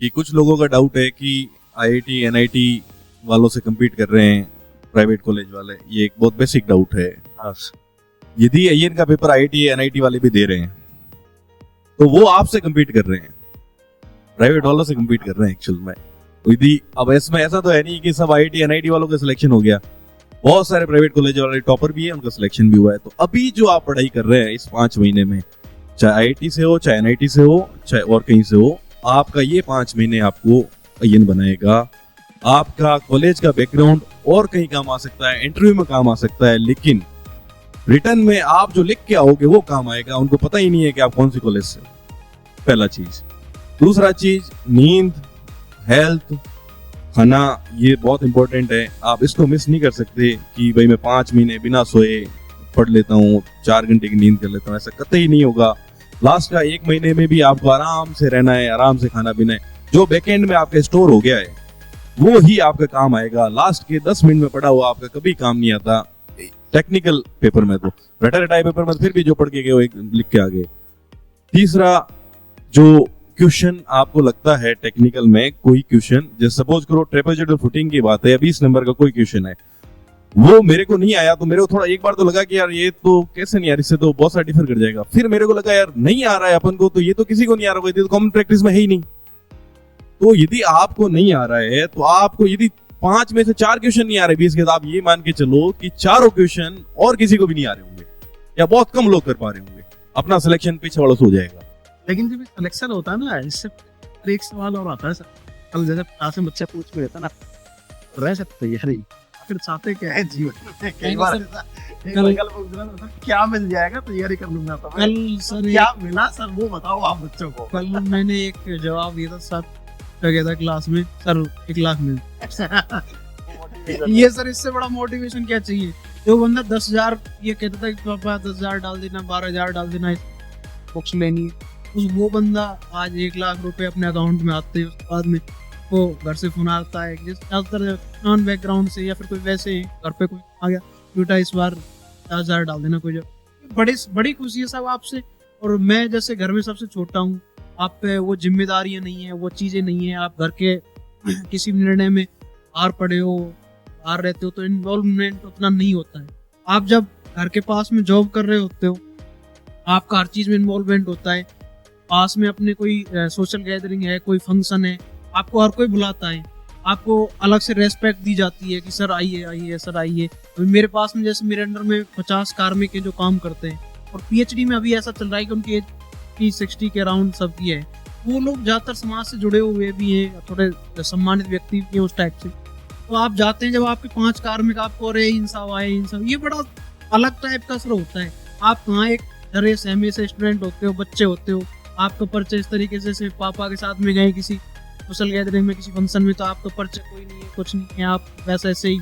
कि कुछ लोगों का डाउट है कि आईआईटी एनआईटी वालों से compete कर रहे हैं प्राइवेट कॉलेज वाले। ये एक बहुत बेसिक डाउट है। यदि आईएन का पेपर आईआईटी एनआईटी वाले भी दे रहे हैं तो वो आपसे compete कर रहे हैं, प्राइवेट वालों से compete कर रहे हैं एक्चुअल में। यदि अब इसमें ऐसा तो है नहीं कि सब आईआईटी एनआईटी वालों का सिलेक्शन हो गया, बहुत सारे प्राइवेट कॉलेज वाले टॉपर भी है, उनका सिलेक्शन भी हुआ है। तो अभी जो आप पढ़ाई कर रहे हैं इस 5 महीने में, चाहे आईआईटी से हो, चाहे एनआईटी से हो, चाहे और कहीं से हो, आपका ये 5 महीने आपको आईएन बनाएगा। आपका कॉलेज का बैकग्राउंड और कहीं काम आ सकता है, इंटरव्यू में काम आ सकता है, लेकिन रिटर्न में आप जो लिख के आओगे वो काम आएगा। उनको पता ही नहीं है कि आप कौन सी कॉलेज से, पहला चीज। दूसरा चीज, नींद, हेल्थ, खाना, ये बहुत इंपॉर्टेंट है। आप इसको मिस नहीं कर सकते कि भाई मैं 5 महीने बिना सोए पढ़ लेता हूँ, 4 घंटे की नींद कर लेता हूँ, ऐसा कतई नहीं होगा। लास्ट का 1 महीने में भी आपको आराम से रहना है, आराम से खाना पीना है। जो बैकएंड में आपके स्टोर हो गया है वो ही आपका काम आएगा। लास्ट के 10 मिनट में पढ़ा हुआ आपका कभी काम नहीं आता। टेक्निकल पेपर में तो, रटा रटाई पेपर में फिर भी जो पढ़ के गए वो एक लिख के आ गए। तीसरा, जो क्वेश्चन आपको लगता है टेक्निकल में, कोई क्वेश्चन जैसे सपोज करो ट्रेपेजॉइडल फुटिंग की बात है, 20 नंबर का कोई क्वेश्चन है, वो मेरे को नहीं आया तो मेरे को थोड़ा एक बार तो लगा कि यार ये तो कैसे नहीं यार, इससे तो बहुत सारा डिफर कर जाएगा। फिर मेरे को लगा यार नहीं आ रहा है अपन को, तो ये तो किसी को नहीं आ रहा होगा, ये तो कॉमन प्रैक्टिस में है ही नहीं। तो यदि आपको नहीं आ रहा है तो आपको यदि 5 में से 4 क्वेश्चन नहीं आ रहे 20 के, तो आप ये मान के चलो कि चारों क्वेश्चन और किसी को भी नहीं आ रहे होंगे या बहुत कम लोग कर पा रहे होंगे। अपना सिलेक्शन पीछे वालों से हो जाएगा। लेकिन जब सिलेक्शन होता है ना, इससे एक सवाल और आता है सर, कल जैसे क्लास में बच्चा पूछ में रहता ना, रह सकते हैं यार, फिर चाहते क्या है जीवन में, कई बार कल पूछ रहा था क्या मिल जाएगा, तैयारी कर लूंगा। तो कल सर क्या मिला सर वो बताओ आप बच्चों को। कल मैंने एक जवाब दिया था सर, क्या कहता क्लास में, सर 1 लाख मिल ये सर इससे बड़ा मोटिवेशन क्या चाहिए। जो बंदा 10,000 ये कहता था कि पापा 10,000 डाल देना, 12,000 डाल देना बुक्स लेनी, वो बंदा आज 1 लाख रुपए अपने अकाउंट में आते हैं। उसके बाद में वो घर से फोन आता है, ज्यादातर नॉन बैकग्राउंड से या फिर कोई वैसे घर पे कोई आ गया, बेटा इस बार 10,000 डाल देना कोई, बड़ी खुशी है सब आपसे। और मैं जैसे घर में सबसे छोटा हूँ, आप पे वो जिम्मेदारियां नहीं है, वो चीजें नहीं है, आप घर के किसी भी निर्णय में हार पड़े हो, हार रहते हो तो इन्वॉल्वमेंट उतना नहीं होता है। आप जब घर के पास में जॉब कर रहे होते हो, आपका हर चीज में इन्वॉल्वमेंट होता है। पास में अपने कोई सोशल गैदरिंग है, कोई फंक्शन है, आपको हर कोई बुलाता है, आपको अलग से रेस्पेक्ट दी जाती है कि सर आइए आइए सर आइए। मेरे पास में जैसे मेरे अंडर में 50 कार्मिक है जो काम करते हैं, और पीएचडी में अभी ऐसा चल रहा है कि उनकी एज 60 के अराउंड सब की है। वो लोग ज्यादातर समाज से जुड़े हुए भी हैं, थोड़े सम्मानित व्यक्ति भी हैं उस टाइप से। तो आप जाते हैं, जब आपके 5 कार्मिक आपको अरे इंसाफ आए इंसाफ, ये बड़ा अलग टाइप का असर होता है। आप कहाँ एक डरे सहमे से स्टूडेंट होते हो, बच्चे होते हो, आपका परिचय इस तरीके से पापा के साथ में गए किसी सोशल गैदरिंग में, किसी फंक्शन में, तो आपका परिचय कोई नहीं है, कुछ नहीं है, आप वैसे ऐसे ही